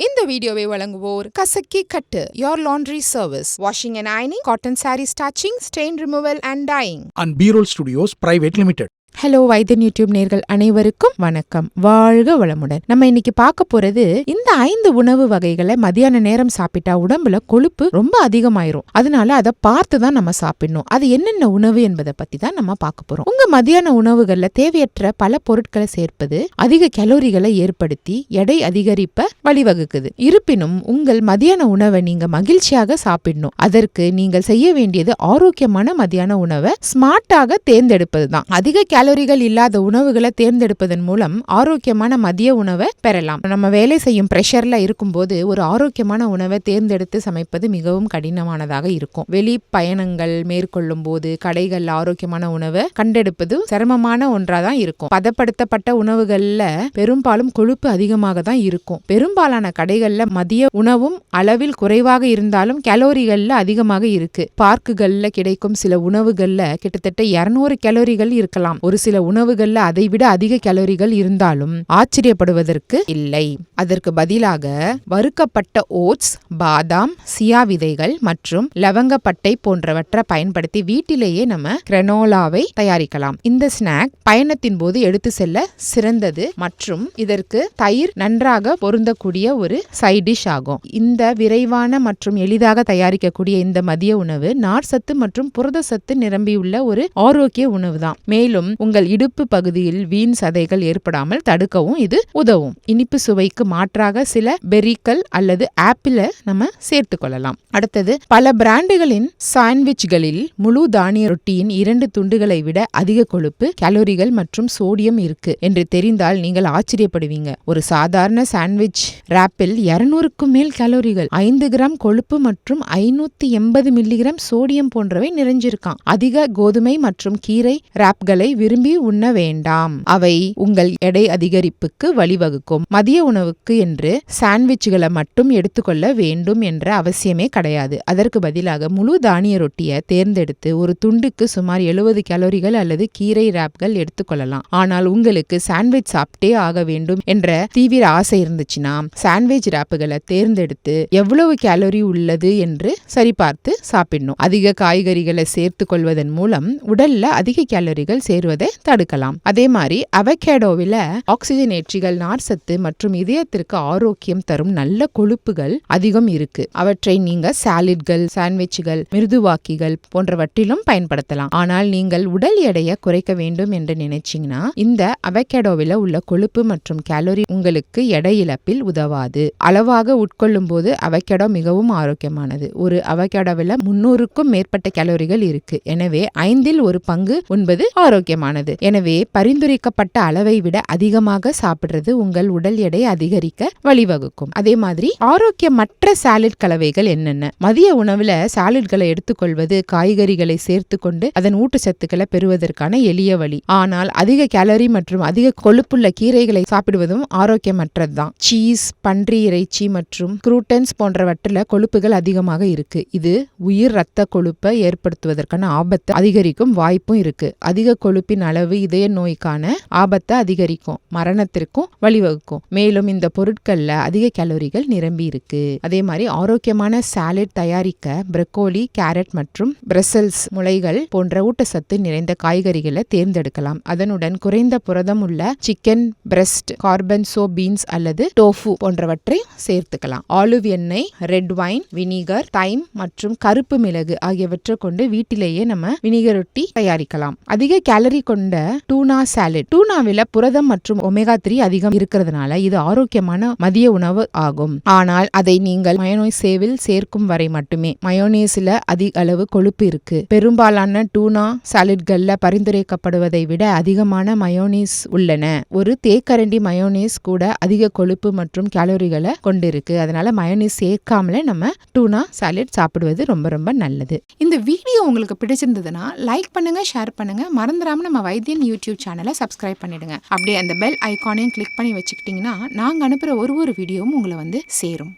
இந்த வீடியோவை வழங்குவோர் கசக்கி கட்டு your laundry service washing and ironing cotton saree starching stain removal and dyeing and B-Roll Studios Private Limited. Hello Vaithiyan YouTube நேர்கள் அனைவருக்கும் வணக்கம். வாழ்க வளமுடன். நம்ம இன்னைக்கு பார்க்க போறது இந்த 5 உணவு வகைகளை மதியான நேரம் சாப்பிட்டா உடம்புல கொழுப்பு ரொம்ப அதிகமாயிரும். அதனால அதை பார்த்து தான் நம்ம சாப்பிடணும். அது என்னென்ன உணவு என்பதை பத்தி தான் நம்ம பார்க்க போறோம். உங்க மதியான உணவுகள்ல தேவையற்ற பல பொருட்களை சேர்ப்பது அதிக கலோரிகளை ஏற்படுத்தி எடை அதிகரிப்ப வழிவகுக்குது. இருப்பினும் உங்கள் மதியான உணவை நீங்க மகிழ்ச்சியாக சாப்பிடணும். அதற்கு நீங்கள் செய்ய வேண்டியது ஆரோக்கியமான மதியான உணவை ஸ்மார்ட்டாக தேர்ந்தெடுப்பது தான். அதிக கலோரிகள் இல்லாத உணவுகளை தேர்ந்தெடுப்பதன் மூலம் ஆரோக்கியமான மதிய உணவை பெறலாம். நம்ம வேலை செய்யும் பிரஷர்ல இருக்கும்போது ஒரு ஆரோக்கியமான உணவை தேர்ந்தெடுத்து சமைப்பது மிகவும் கடினமானதாக இருக்கும். வெளி பயணங்கள் மேற்கொள்ளும் போது கடைகள் ஆரோக்கியமான உணவை கண்டெடுப்பது சிரமமான ஒன்றாதான் இருக்கும். பதப்படுத்தப்பட்ட உணவுகள்ல பெரும்பாலும் கொழுப்பு அதிகமாக தான் இருக்கும். பெரும்பாலான கடைகள்ல மதிய உணவும் அளவில் குறைவாக இருந்தாலும் கலோரிகள்ல அதிகமாக இருக்கு. பார்க்குகள்ல கிடைக்கும் சில உணவுகள்ல கிட்டத்தட்ட 200 கலோரிகள் இருக்கலாம். ஒரு சில உணவுகள்ல அதை விட அதிக கலோரிகள் இருந்தாலும் ஆச்சரியப்படுவதற்கு இல்லை. அதற்கு பதிலாக வறுக்கப்பட்ட ஓட்ஸ், பாதாம், சியா விதைகள் மற்றும் லவங்கப்பட்டை போன்றவற்றை பயன்படுத்தி வீட்டிலேயே நம்ம கிரனோலாவை தயாரிக்கலாம். இந்த ஸ்நாக் பயணத்தின் போது எடுத்து செல்ல சிறந்தது மற்றும் இதற்கு தயிர் நன்றாக பொருந்தக்கூடிய ஒரு சைட் டிஷ் ஆகும். இந்த விரைவான மற்றும் எளிதாக தயாரிக்கக்கூடிய இந்த மதிய உணவு நார்சத்து மற்றும் புரத சத்து நிரம்பியுள்ள ஒரு ஆரோக்கிய உணவு தான். மேலும் உங்கள் இடுப்பு பகுதியில் வீண் சதைகள் ஏற்படாமல் தடுக்கவும் இது உதவும். இனிப்பு சுவைக்கு மாற்றாக சில பெர்ரிகள் அல்லது ஆப்பிளை நம்ம சேர்த்து கொள்ளலாம். அடுத்தது, பல பிராண்டுகளின் சாண்ட்விச்களில் முழு தானிய ரொட்டியின் 2 துண்டுகளை விட அதிக கொழுப்பு, கலோரிகள் மற்றும் சோடியம் இருக்கு என்று தெரிந்தால் நீங்கள் ஆச்சரியப்படுவீங்க. ஒரு சாதாரண சாண்ட்விச் ராப்பில் 200க்கும் மேல் கலோரிகள், 5 கிராம் கொழுப்பு மற்றும் 580 மில்லிகிராம் சோடியம் போன்றவை நிறைஞ்சிருக்கான். அதிக கோதுமை மற்றும் கீரை ராப்களை விரும்பி உண்ண வேண்டாம். அவை உங்கள் எடை அதிகரிப்புக்கு வழிவகுக்கும். மதிய உணவுக்கு என்று சாண்ட்விச்களை மட்டும் எடுத்துக்கொள்ள வேண்டும் என்ற அவசியமே கிடையாது. அதற்கு பதிலாக முழு தானிய ரொட்டியை தேர்ந்தெடுத்து ஒரு துண்டுக்கு சுமார் 70 கலோரிகள் அல்லது கீரை ராப்கள் எடுத்துக்கொள்ளலாம். ஆனால் உங்களுக்கு சாண்ட்விச் சாப்பிட்டே ஆக வேண்டும் என்ற தீவிர ஆசை இருந்துச்சுன்னா சாண்ட்விச் ராப்புகளை தேர்ந்தெடுத்து எவ்வளவு கேலரி உள்ளது என்று சரிபார்த்து சாப்பிடணும். அதிக காய்கறிகளை சேர்த்து கொள்வதன் மூலம் உடல்ல அதிக கேலரிகள் சேருவதை தடுக்கலாம். அதே மாதிரி அவகேடோவில ஆக்சிஜனேற்றிகள், நார்சத்து மற்றும் இதயத்திற்கு ஆரோக்கியம் தரும் நல்ல கொழுப்புகள் அதிகம் இருக்கு. அவற்றை நீங்க சாலட்கள், சாண்ட்விச்கள், மிருதுவாக்கிகள் போன்றவற்றிலும் பயன்படுத்தலாம். ஆனால் நீங்கள் உடல் எடையை குறைக்க வேண்டும் என்று நினைச்சீங்கன்னா இந்த அவகேடோவில உள்ள கொழுப்பு மற்றும் கேலரி உங்களுக்கு எடை இழப்பில் உதவாது. அளவாக உட்கொள்ளும் போது அவகேடோ மிகவும் ஆரோக்கியமானது. ஒரு அவகேடோவில 300க்கும் மேற்பட்ட கலோரிகள் இருக்கு. எனவே 5 1 பங்கு உண்பது ஆரோக்கியமானது. எனவே பரிந்துரைக்கப்பட்ட அளவை விட அதிகமாக சாப்பிடுறது உங்கள் உடல் எடை அதிகரிக்க வழிவகுக்கும். அதே மாதிரி ஆரோக்கியமற்ற சாலட் கலவைகள் என்னென்ன? மதிய உணவுல சாலட்களை எடுத்துக்கொள்வது காய்கறிகளை சேர்த்து கொண்டு அதன் ஊட்டச்சத்துக்களை பெறுவதற்கான எளிய வழி. ஆனால் அதிக கேலரி மற்றும் அதிக கொழுப்புள்ள கீரைகளை சாப்பிடுவதும் ஆரோக்கியமற்றதுதான். சீஸ், பன்றி இறைச்சி மற்றும் குரூட்டன்ஸ் போன்றவற்றில் கொழுப்புகள் அதிகமாக இருக்கு. இது உயிர் ரத்த கொழுப்பை ஏற்படுத்துவதற்கான ஆபத்தை அதிகரிக்கும் வாய்ப்பும் இருக்கு. அதிக கொழுப்பின் அளவு இதய நோய்க்கான ஆபத்தை அதிகரிக்கும், மரணத்திற்கும் வழிவகுக்கும். மேலும் இந்த பொருட்கள்ல அதிக கலோரிகள் நிரம்பி இருக்கு. அதே மாதிரி ஆரோக்கியமான சாலட் தயாரிக்க பிரக்கோலி, கேரட் மற்றும் பிரசல்ஸ் முளைகள் போன்ற ஊட்டச்சத்து நிறைந்த காய்கறிகளை தேர்ந்தெடுக்கலாம். அதனுடன் குறைந்த புரதம் உள்ள சிக்கன் பிரஸ்ட், கார்பன்சோ பீன்ஸ் அல்லது டோஃபு போன்றவற்றை சேர்த்துக்கலாம். ஆலிவ் எண்ணெய், ரெட் வைன், வினிகர், தைம் மற்றும் கருப்பு மிளகு ஆகியவற்றை கொண்டு வீட்டிலேயே நம்ம வினிகர் ரொட்டி தயாரிக்கலாம். அதிக கேலரி கொண்ட டூனா சாலட். டூனாவில புரதம் மற்றும் ஒமேகா 3 அதிகம் இருக்கிறதுனால இது ஆரோக்கியமான மதிய உணவு ஆகும். ஆனால் அதை நீங்கள் மயோனேஸில் சேர்க்கும் வரை மட்டுமே. மயோனேஸ்ல அதிக அளவு கொழுப்பு இருக்கு. பெரும்பாலான டூனா சாலட்கள்ல பரிந்துரைக்கப்படுவதை விட அதிகமான மயோனேஸ் உள்ளன. ஒரு தேக்கரண்டி மயோனேஸ் கூட அதிக கொழுப்பு மற்றும் கேலோரிகளை கொண்டிருக்கு. அதனால மயோனேஸ் சேர்க்காமலே நம்ம டூனா சாலட் சாப்பிடுவது ரொம்ப ரொம்ப நல்லது. இந்த வீடியோ உங்களுக்கு பிடிச்சிருந்ததுன்னா லைக் பண்ணுங்க, ஷேர் பண்ணுங்க. மறந்துடாம நம்ம வைத்தியன் யூடியூப் சேனலை சப்ஸ்கிரைப் பண்ணிடுங்க. அப்படியே அந்த பெல் ஐகானையும் கிளிக் பண்ணி வச்சுக்கிட்டீங்கன்னா நாங்கள் அனுப்புகிற ஒரு வீடியோவும் உங்களை வந்து சேரும்.